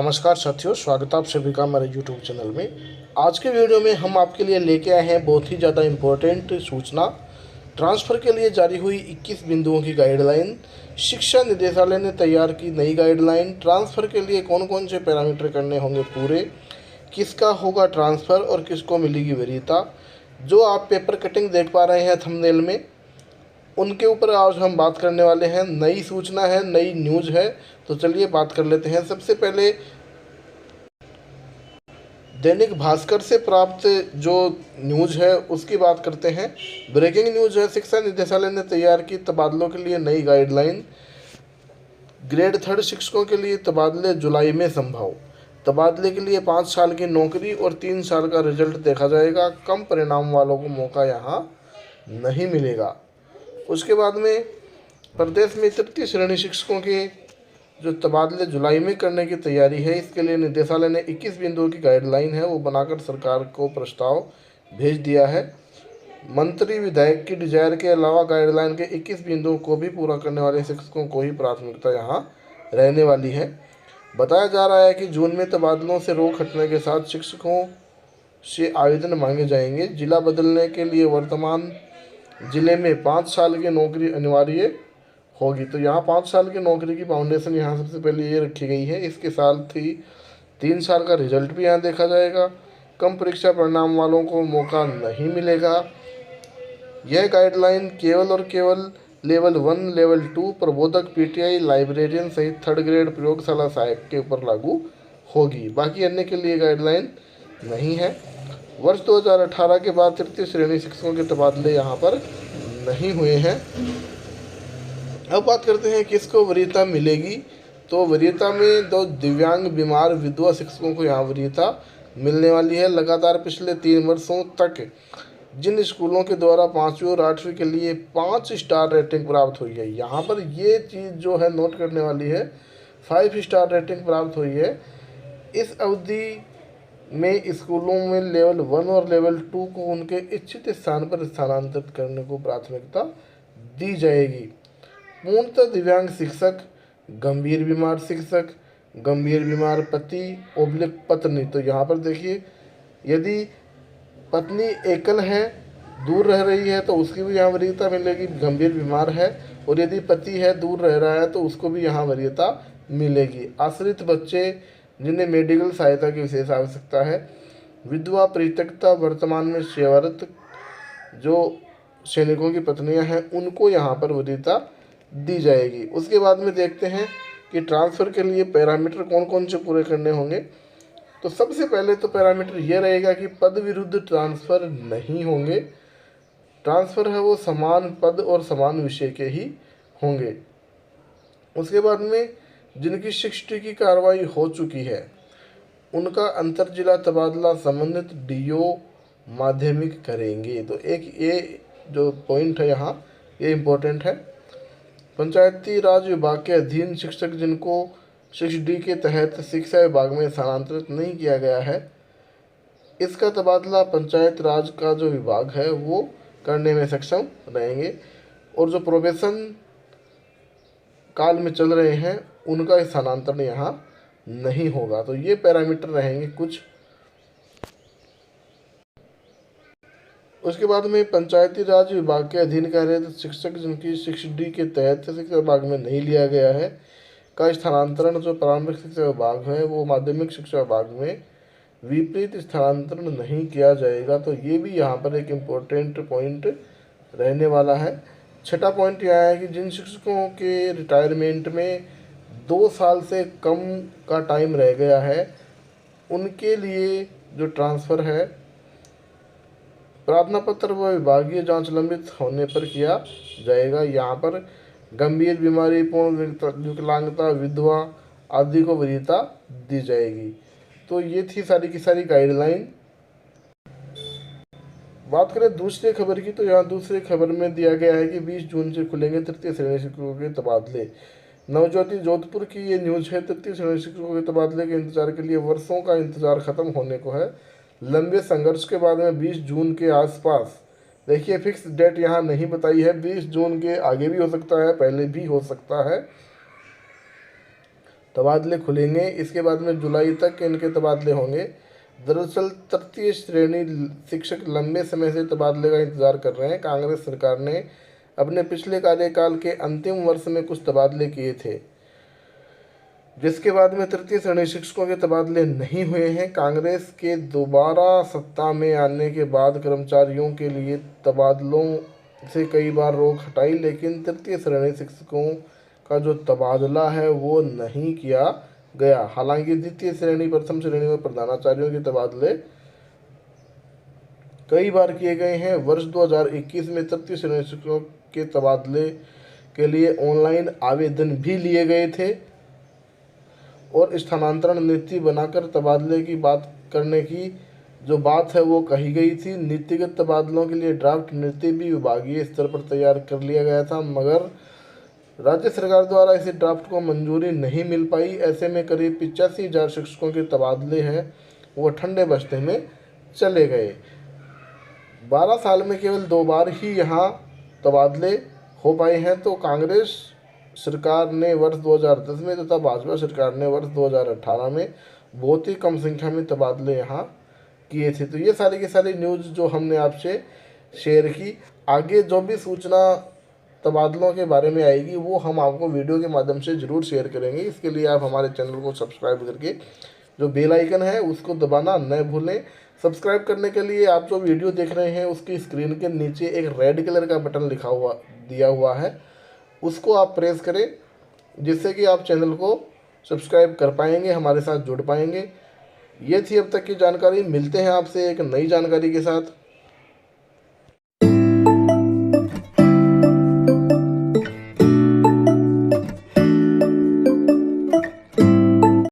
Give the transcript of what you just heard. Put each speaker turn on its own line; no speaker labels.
नमस्कार साथियों, स्वागत है आप सभी का हमारे YouTube चैनल में। आज के वीडियो में हम आपके लिए लेके आए हैं बहुत ही ज़्यादा इम्पोर्टेंट सूचना। ट्रांसफ़र के लिए जारी हुई 21 बिंदुओं की गाइडलाइन, शिक्षा निदेशालय ने तैयार की नई गाइडलाइन। ट्रांसफ़र के लिए कौन कौन से पैरामीटर करने होंगे पूरे, किसका होगा ट्रांसफ़र और किसको मिलेगी वरीयता। जो आप पेपर कटिंग देख पा रहे हैं थंबनेल में, उनके ऊपर आज हम बात करने वाले हैं। नई सूचना है, नई न्यूज़ है, तो चलिए बात कर लेते हैं। सबसे पहले दैनिक भास्कर से प्राप्त जो न्यूज़ है उसकी बात करते हैं। ब्रेकिंग न्यूज़ है, शिक्षा निदेशालय ने तैयार की तबादलों के लिए नई गाइडलाइन। ग्रेड 3 शिक्षकों के लिए तबादले जुलाई में संभव। तबादले के लिए 5 साल की नौकरी और 3 साल का रिजल्ट देखा जाएगा। कम परिणाम वालों को मौका यहाँ नहीं मिलेगा। उसके बाद में प्रदेश में तृतीय श्रेणी शिक्षकों के जो तबादले जुलाई में करने की तैयारी है, इसके लिए निदेशालय ने 21 बिंदुओं की गाइडलाइन है वो बनाकर सरकार को प्रस्ताव भेज दिया है। मंत्री विधायक की डिजायर के अलावा गाइडलाइन के 21 बिंदुओं को भी पूरा करने वाले शिक्षकों को ही प्राथमिकता यहाँ रहने वाली है। बताया जा रहा है कि जून में तबादलों से रोक हटने के साथ शिक्षकों से आवेदन मांगे जाएंगे। जिला बदलने के लिए वर्तमान जिले में 5 साल की नौकरी अनिवार्य होगी। तो यहाँ 5 साल की नौकरी की फाउंडेशन यहाँ सबसे पहले ये रखी गई है। इसके साथ ही 3 साल का रिजल्ट भी यहाँ देखा जाएगा। कम परीक्षा परिणाम वालों को मौका नहीं मिलेगा। यह गाइडलाइन केवल और केवल लेवल 1, लेवल 2 प्रबोधक, पीटीआई, लाइब्रेरियन सहित 3rd ग्रेड प्रयोगशाला सहायक के ऊपर लागू होगी। बाकी अन्य के लिए गाइडलाइन नहीं है। वर्ष 2018 के बाद तृतीय श्रेणी शिक्षकों के तबादले यहाँ पर नहीं हुए हैं। अब बात करते हैं किसको वरीयता मिलेगी। तो वरीयता में 2 दिव्यांग, बीमार, विधवा शिक्षकों को यहाँ वरीयता मिलने वाली है। लगातार पिछले 3 वर्षों तक जिन स्कूलों के द्वारा 5वीं और 8वीं के लिए 5 स्टार रेटिंग प्राप्त हुई है, यहाँ पर ये चीज़ जो है नोट करने वाली है, 5 स्टार रेटिंग प्राप्त हुई है। इस अवधि में स्कूलों में लेवल 1 और लेवल 2 को उनके इच्छित स्थान पर स्थानांतरित करने को प्राथमिकता दी जाएगी। पूर्णतः दिव्यांग शिक्षक, गंभीर बीमार शिक्षक, गंभीर बीमार पति / पत्नी। तो यहाँ पर देखिए, यदि पत्नी एकल है, दूर रह रही है, तो उसकी भी यहाँ वरीयता मिलेगी, गंभीर बीमार है। और यदि पति है, दूर रह रहा है, तो उसको भी यहाँ वरीयता मिलेगी। आश्रित बच्चे जिन्हें मेडिकल सहायता की विशेष आवश्यकता है, विधवा, परित्यक्ता, वर्तमान में सेवारत जो सैनिकों की पत्नियां हैं, उनको यहाँ पर वरीयता दी जाएगी। उसके बाद में देखते हैं कि ट्रांसफ़र के लिए पैरामीटर कौन कौन से पूरे करने होंगे। तो सबसे पहले तो पैरामीटर ये रहेगा कि पद विरुद्ध ट्रांसफ़र नहीं होंगे। ट्रांसफ़र है वो समान पद और समान विषय के ही होंगे। उसके बाद में जिनकी 60 की कार्रवाई हो चुकी है, उनका अंतर जिला तबादला संबंधित डीओ माध्यमिक करेंगे। तो एक ये जो पॉइंट है यहाँ, ये इम्पोर्टेंट है। पंचायती राज विभाग के अधीन शिक्षक जिनको 6D के तहत शिक्षा विभाग में स्थानांतरित नहीं किया गया है, इसका तबादला पंचायत राज का जो विभाग है वो करने में सक्षम रहेंगे। और जो प्रोबेशन काल में चल रहे हैं, उनका स्थानांतरण यहाँ नहीं होगा। तो ये पैरामीटर रहेंगे कुछ। उसके बाद में पंचायती राज विभाग के अधीन कार्यरत शिक्षक जिनकी 6D के तहत शिक्षा विभाग में नहीं लिया गया है, का स्थानांतरण जो प्रारंभिक शिक्षा विभाग है वो माध्यमिक शिक्षा विभाग में विपरीत स्थानांतरण नहीं किया जाएगा। तो ये भी यहाँ पर एक इम्पोर्टेंट पॉइंट रहने वाला है। 6ठा पॉइंट यह है कि जिन शिक्षकों के रिटायरमेंट में 2 साल से कम का टाइम रह गया है, उनके लिए जो ट्रांसफ़र है, प्रार्थना पत्र व विभागीय जांच लंबित होने पर किया जाएगा। यहाँ पर गंभीर बीमारी, पूर्ण विकलांगता, विधवा आदि को वरीयता दी जाएगी। तो ये थी सारी की सारी गाइडलाइन। बात करें दूसरी खबर की, तो यहाँ दूसरी खबर में दिया गया है कि 20 जून से खुलेंगे तृतीय श्रेणी शिक्षकों के तबादले। नवज्योति जोधपुर की ये न्यूज़ है। तृतीय श्रेणी शिक्षकों के तबादले के इंतजार के लिए वर्षों का इंतजार खत्म होने को है। लंबे संघर्ष के बाद में 20 जून के आसपास, देखिए फिक्स डेट यहाँ नहीं बताई है, 20 जून के आगे भी हो सकता है, पहले भी हो सकता है। तबादले खुलेंगे। इसके बाद में जुलाई तक इनके तबादले होंगे। दरअसल तृतीय श्रेणी शिक्षक लंबे समय से तबादले का इंतजार कर रहे हैं। कांग्रेस सरकार ने अपने पिछले कार्यकाल के अंतिम वर्ष में कुछ तबादले किए थे, जिसके बाद में तृतीय श्रेणी शिक्षकों के तबादले नहीं हुए हैं। कांग्रेस के दोबारा सत्ता में आने के बाद कर्मचारियों के लिए तबादलों से कई बार रोक हटाई, लेकिन तृतीय श्रेणी शिक्षकों का जो तबादला है वो नहीं किया गया। हालांकि द्वितीय श्रेणी प्रथम श्रेणी में प्रधानाचार्यों के तबादले कई बार किए गए हैं। वर्ष 2021 में तृतीय श्रेणी शिक्षकों के तबादले के लिए ऑनलाइन आवेदन भी लिए गए थे और स्थानांतरण नीति बनाकर तबादले की बात करने की जो बात है वो कही गई थी। नीतिगत तबादलों के लिए ड्राफ्ट नीति भी विभागीय स्तर पर तैयार कर लिया गया था, मगर राज्य सरकार द्वारा इस ड्राफ्ट को मंजूरी नहीं मिल पाई। ऐसे में करीब 85,000 शिक्षकों के तबादले हैं वो ठंडे बस्ते में चले गए। 12 साल में केवल 2 बार ही यहाँ तबादले हो पाए हैं। तो कांग्रेस सरकार ने वर्ष 2010 में तथा भाजपा सरकार ने वर्ष 2018 में बहुत ही कम संख्या में तबादले यहाँ किए थे। तो ये सारी की सारी न्यूज़ जो हमने आपसे शेयर की। आगे जो भी सूचना तबादलों के बारे में आएगी वो हम आपको वीडियो के माध्यम से ज़रूर शेयर करेंगे। इसके लिए आप हमारे चैनल को सब्सक्राइब करके जो बेल आइकन है उसको दबाना न भूलें। सब्सक्राइब करने के लिए आप जो वीडियो देख रहे हैं उसकी स्क्रीन के नीचे एक रेड कलर का बटन दिया हुआ है, उसको आप प्रेस करें, जिससे कि आप चैनल को सब्सक्राइब कर पाएंगे, हमारे साथ जुड़ पाएंगे। ये थी अब तक की जानकारी। मिलते हैं आपसे एक नई जानकारी के साथ।